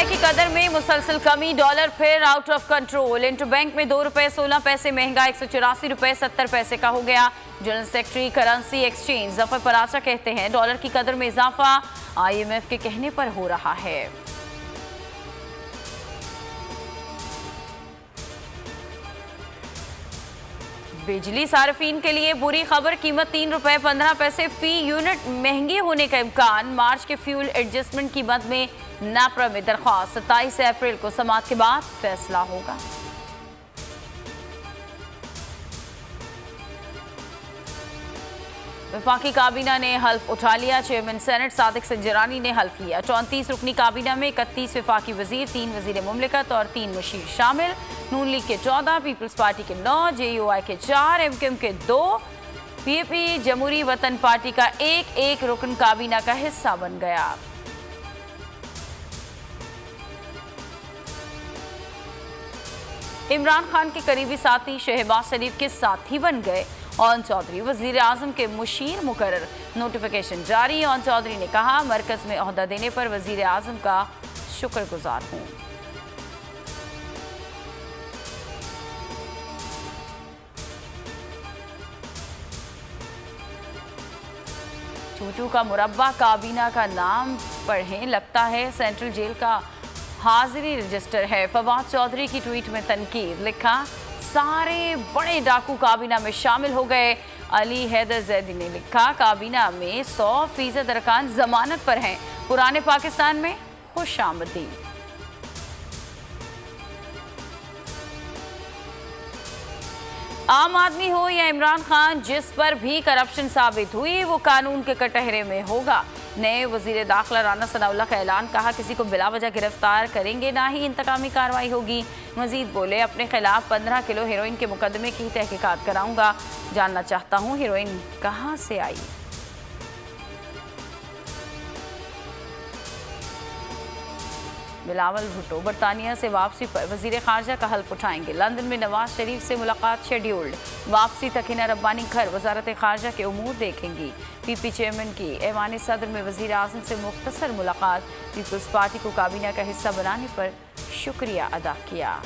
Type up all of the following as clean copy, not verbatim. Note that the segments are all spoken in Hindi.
रुपए की कदर में मुसलसल कमी, डॉलर फिर आउट ऑफ कंट्रोल। इंटरबैंक में 2 रुपए 16 पैसे महंगा 184 रुपए 70 पैसे का हो गया। General secretary currency exchange Zafar Paracha कहते हैं डॉलर की कदर में इजाफा IMF के कहने पर हो रहा है। बिजली सार्फिन के लिए बुरी खबर, कीमत 3 रुपए 15 पैसे फी यूनिट महंगी होने का इम्कान। मार्च के फ्यूल एडजस्टमेंट की मद में नापरा में दरख्वास्त, 27 अप्रैल को समाअत के बाद फैसला होगा। वफाकी काबीना ने हल्फ उठा लिया, चेयरमैन सेनेट सादिक संजरानी ने हल्फ लिया। 34 रुकनी काबीना में 31 वफाकी वजीर, 3 वजीर मुमलिकत और 3 मुशीर शामिल। नून लीग के 14, पीपल्स पार्टी के 9, JUI के 4, MKM के 2, PAP जमहूरी वतन पार्टी का एक रुकन काबीना का हिस्सा बन गया। इमरान खान के करीबी साथी शहबाज शरीफ के साथी बन गए ओन चौधरी, वजीर आजम के मुशीर मुकर्रर, नोटिफिकेशन जारी। ओन चौधरी ने कहा मरकज में ओहदा देने पर वजीर आजम का शुक्रगुजार हूं। चूचू का मुरब्बा काबीना का नाम पढ़ें, लगता है सेंट्रल जेल का हाजिरी रजिस्टर है। फवाद चौधरी की ट्वीट में तनकीद, लिखा सारे बड़े डाकू काबीना में शामिल हो गए। अली हैदर जैदी ने लिखा काबीना में 100% अरकान जमानत पर हैं। पुराने पाकिस्तान में खुश आमदीद। आम आदमी हो या इमरान खान, जिस पर भी करप्शन साबित हुई वो कानून के कटहरे में होगा। नए वजीर दाखिला राना सनाउल्लाह का ऐलान, कहा किसी को बिलावजह गिरफ्तार करेंगे ना ही इंतकामी कार्रवाई होगी। मजीद बोले अपने खिलाफ 15 किलो हेरोइन के मुकदमे की तहकीकात कराऊंगा, जानना चाहता हूं हेरोइन कहां से आई। बिलावल भुट्टो बरतानिया से वापसी पर वजीर खारजा का हल्फ उठाएंगे। लंदन में नवाज शरीफ से मुलाकात शेड्यूल्ड, वापसी तक हिना रब्बानी घर वजारत खारजा के उमूर देखेंगी। PP चेयरमैन की ऐवान सदर में वजीर आजम से मुख्तसर मुलाकात, पीपल्स पार्टी को काबीना का हिस्सा बनाने पर शुक्रिया अदा किया।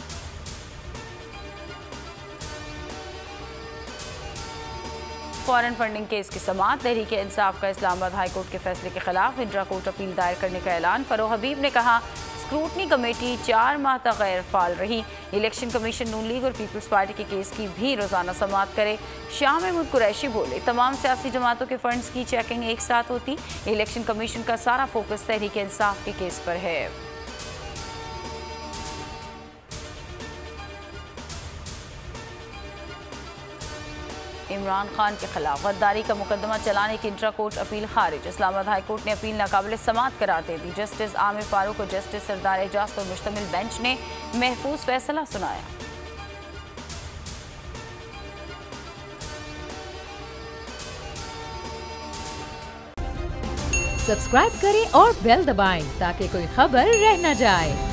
फॉरेन फंडिंग केस की समाअत, तहरीक इंसाफ का इस्लामाबाद हाई कोर्ट के फैसले के खिलाफ इंट्रा कोर्ट अपील दायर करने का ऐलान। फरोह हबीब ने कहा स्क्रूटनी कमेटी 4 माह तक गैर फाल रही। इलेक्शन कमीशन नून लीग और पीपल्स पार्टी के केस की भी रोजाना समाअत करे। शाह महमूद कुरैशी बोले तमाम सियासी जमातों के फंड्स की चेकिंग एक साथ होती, इलेक्शन कमीशन का सारा फोकस तहरीक इंसाफ के केस पर है। इमरान खान के खिलाफ गद्दारी का मुकदमा चलाने की इंट्रा कोर्ट अपील खारिज। इस्लामाबाद हाई कोर्ट ने अपील नाकाबिल समाअत करार दे दी। जस्टिस आमिर फारूक और जस्टिस सरदार एजाज पर मुश्तमिल बेंच ने महफूज फैसला सुनाया। सब्सक्राइब करें और बेल दबाएं ताकि कोई खबर रह न जाए।